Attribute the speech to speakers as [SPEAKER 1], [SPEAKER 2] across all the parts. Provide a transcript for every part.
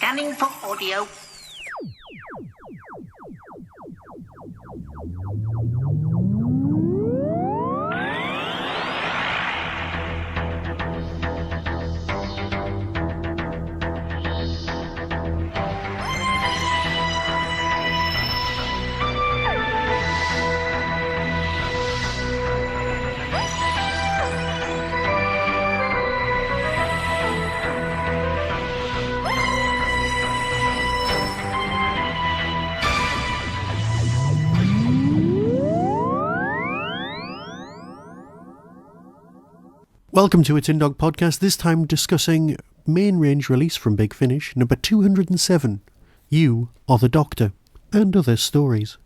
[SPEAKER 1] Scanning for audio.
[SPEAKER 2] Welcome to a Tin Dog Podcast, this time discussing main range release from Big Finish, number 207, You Are the Doctor, and other stories.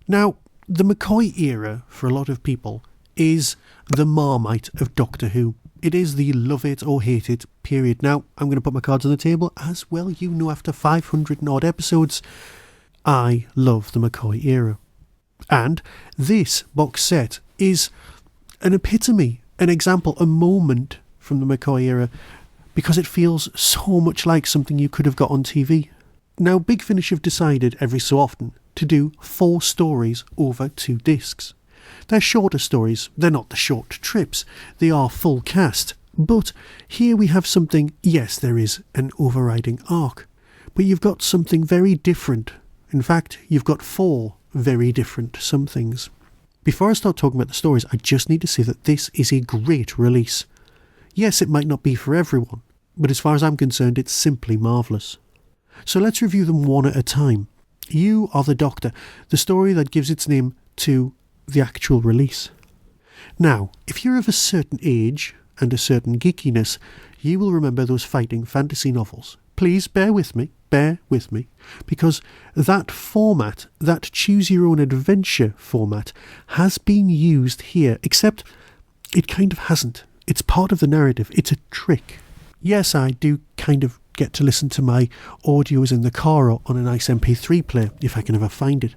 [SPEAKER 2] Now, the McCoy era, for a lot of people, is the Marmite of Doctor Who. It is the love it or hate it period. Now, I'm going to put my cards on the table. As well, you know, after 500 and odd episodes, I love the McCoy era. And this box set is an epitome, an example, a moment from the McCoy era, because it feels so much like something you could have got on TV. Now, Big Finish have decided every so often to do 4 stories over 2 discs. They're shorter stories, they're not the short trips, they are full cast. But here we have something, yes, there is an overriding arc, but you've got something very different. In fact, you've got 4 very different somethings. Before I start talking about the stories, I just need to say that this is a great release. Yes, it might not be for everyone, but as far as I'm concerned, it's simply marvellous. So let's review them one at a time. You Are the Doctor, the story that gives its name to the actual release. Now, if you're of a certain age and a certain geekiness, you will remember those fighting fantasy novels. Please bear with me, because that format, that choose-your-own-adventure format, has been used here, except it kind of hasn't. It's part of the narrative. It's a trick. Yes, I do kind of get to listen to my audios in the car or on a nice MP3 player, if I can ever find it.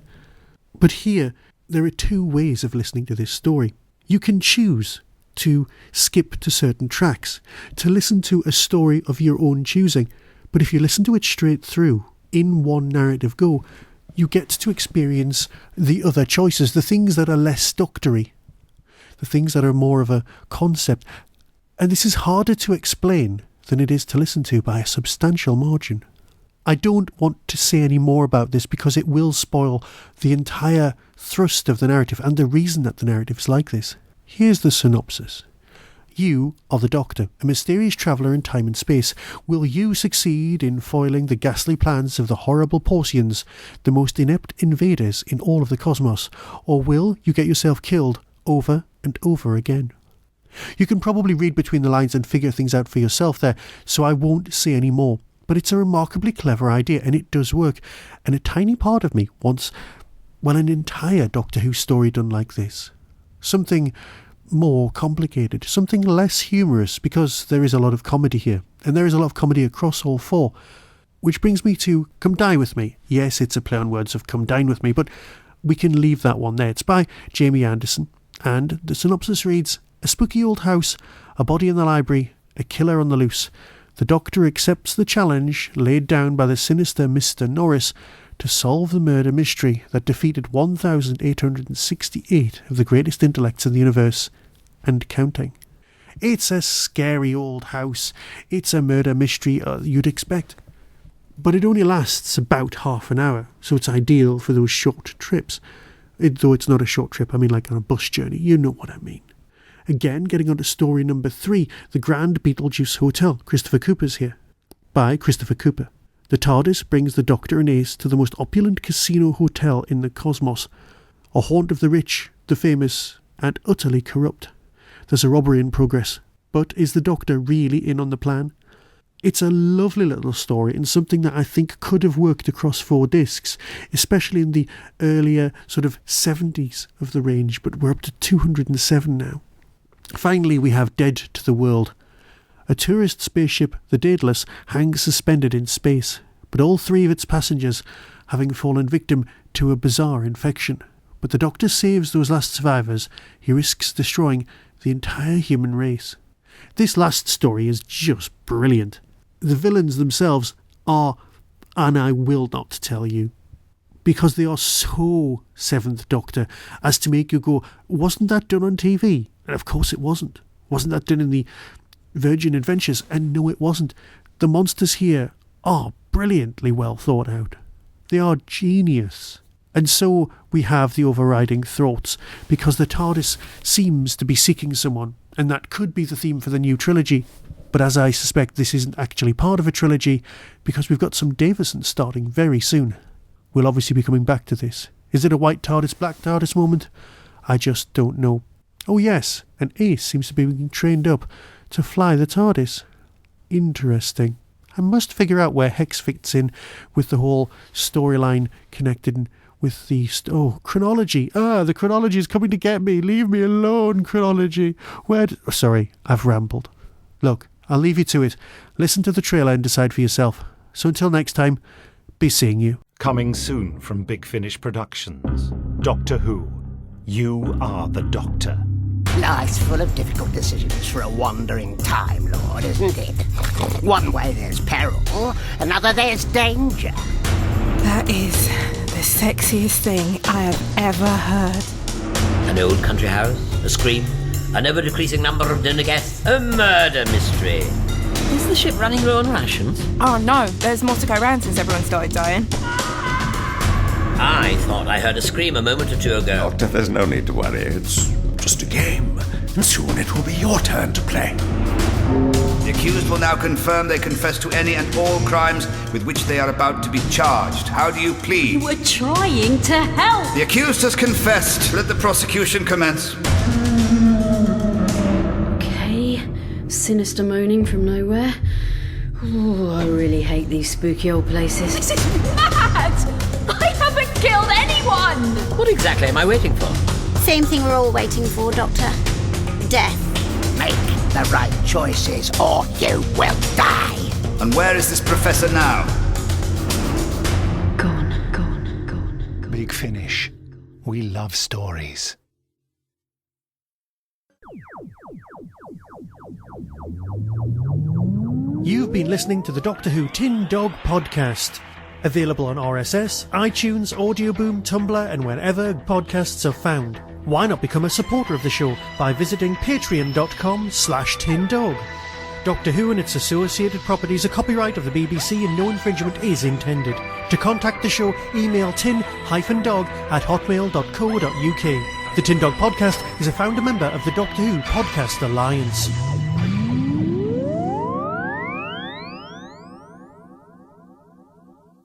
[SPEAKER 2] But here, there are 2 ways of listening to this story. You can choose to skip to certain tracks, to listen to a story of your own choosing. But if you listen to it straight through, in one narrative go, you get to experience the other choices, the things that are less doctory, the things that are more of a concept. And this is harder to explain than it is to listen to by a substantial margin. I don't want to say any more about this because it will spoil the entire thrust of the narrative and the reason that the narrative is like this. Here's the synopsis. You are the Doctor, a mysterious traveller in time and space. Will you succeed in foiling the ghastly plans of the horrible Porcians, the most inept invaders in all of the cosmos, or will you get yourself killed over and over again? You can probably read between the lines and figure things out for yourself there, so I won't say any more. But it's a remarkably clever idea, and it does work. And a tiny part of me wants, well, an entire Doctor Who story done like this. Something more complicated, something less humorous, because there is a lot of comedy here, and there is a lot of comedy across all 4. Which brings me to Come Dine With Me. Yes, it's a play on words of Come Dine With Me, but we can leave that one there. It's by Jamie Anderson, and the synopsis reads, a spooky old house, a body in the library, a killer on the loose. The Doctor accepts the challenge laid down by the sinister Mr. Norris to solve the murder mystery that defeated 1,868 of the greatest intellects in the universe, and counting. It's a scary old house. It's a murder mystery you'd expect. But it only lasts about half an hour, so it's ideal for those short trips. Though it's not a short trip, I mean like on a bus journey, you know what I mean. Again, getting on to story number 3, The Grand Beetlejuice Hotel. Christopher Cooper's here. By Christopher Cooper. The TARDIS brings the Doctor and Ace to the most opulent casino hotel in the cosmos, a haunt of the rich, the famous, and utterly corrupt. There's a robbery in progress, but is the Doctor really in on the plan? It's a lovely little story and something that I think could have worked across 4 discs, especially in the earlier sort of 70s of the range, but we're up to 207 now. Finally, we have Dead to the World. A tourist spaceship, the Daedalus, hangs suspended in space, but all 3 of its passengers having fallen victim to a bizarre infection. But the Doctor saves those last survivors. He risks destroying the entire human race. This last story is just brilliant. The villains themselves are and I will not tell you. Because they are so Seventh Doctor as to make you go, wasn't that done on TV? And of course it wasn't. Wasn't that done in the Virgin Adventures? And no, it wasn't. The monsters here are brilliantly well thought out. They are genius. And so we have the overriding thoughts, because the TARDIS seems to be seeking someone, and that could be the theme for the new trilogy. But as I suspect this isn't actually part of a trilogy, because we've got some Davison starting very soon. We'll obviously be coming back to this. Is it a white TARDIS, black TARDIS moment? I just don't know. Oh yes, and Ace seems to be being trained up to fly the TARDIS. Interesting. I must figure out where Hex fits in with the whole storyline connected with the... chronology. The chronology is coming to get me. Leave me alone, chronology. Sorry, I've rambled. Look, I'll leave you to it. Listen to the trailer and decide for yourself. So until next time, be seeing you.
[SPEAKER 1] Coming soon from Big Finish Productions. Doctor Who. You Are the Doctor.
[SPEAKER 3] Life's full of difficult decisions for a wandering Time Lord, isn't it? One way there's peril, another there's danger.
[SPEAKER 4] That is the sexiest thing I have ever heard.
[SPEAKER 5] An old country house, a scream, an ever-decreasing number of dinner guests, a murder mystery. Is the ship running low on rations?
[SPEAKER 4] Oh no, there's more to go round since everyone started dying.
[SPEAKER 5] I thought I heard a scream a moment or two ago.
[SPEAKER 6] Doctor, there's no need to worry. It's just a game. And soon it will be your turn to play.
[SPEAKER 7] The accused will now confirm they confess to any and all crimes with which they are about to be charged. How do you plead?
[SPEAKER 8] We're trying to help.
[SPEAKER 7] The accused has confessed. Let the prosecution commence.
[SPEAKER 8] Okay. Sinister moaning from nowhere. Oh, I really hate these spooky old places.
[SPEAKER 9] This is mad! I haven't killed anyone!
[SPEAKER 5] What exactly am I waiting for?
[SPEAKER 10] Same thing we're all waiting for, Doctor. Death.
[SPEAKER 3] Make the right choices or you will die.
[SPEAKER 7] And where is this professor now?
[SPEAKER 8] Gone.
[SPEAKER 1] Big Finish. We love stories.
[SPEAKER 2] You've been listening to the Doctor Who Tin Dog Podcast. Available on RSS, iTunes, Audioboom, Tumblr, and wherever podcasts are found. Why not become a supporter of the show by visiting patreon.com/tindog. Doctor Who and its associated properties are copyright of the BBC and no infringement is intended. To contact the show, email tin-dog@hotmail.co.uk. The Tin Dog Podcast is a founder member of the Doctor Who Podcast Alliance.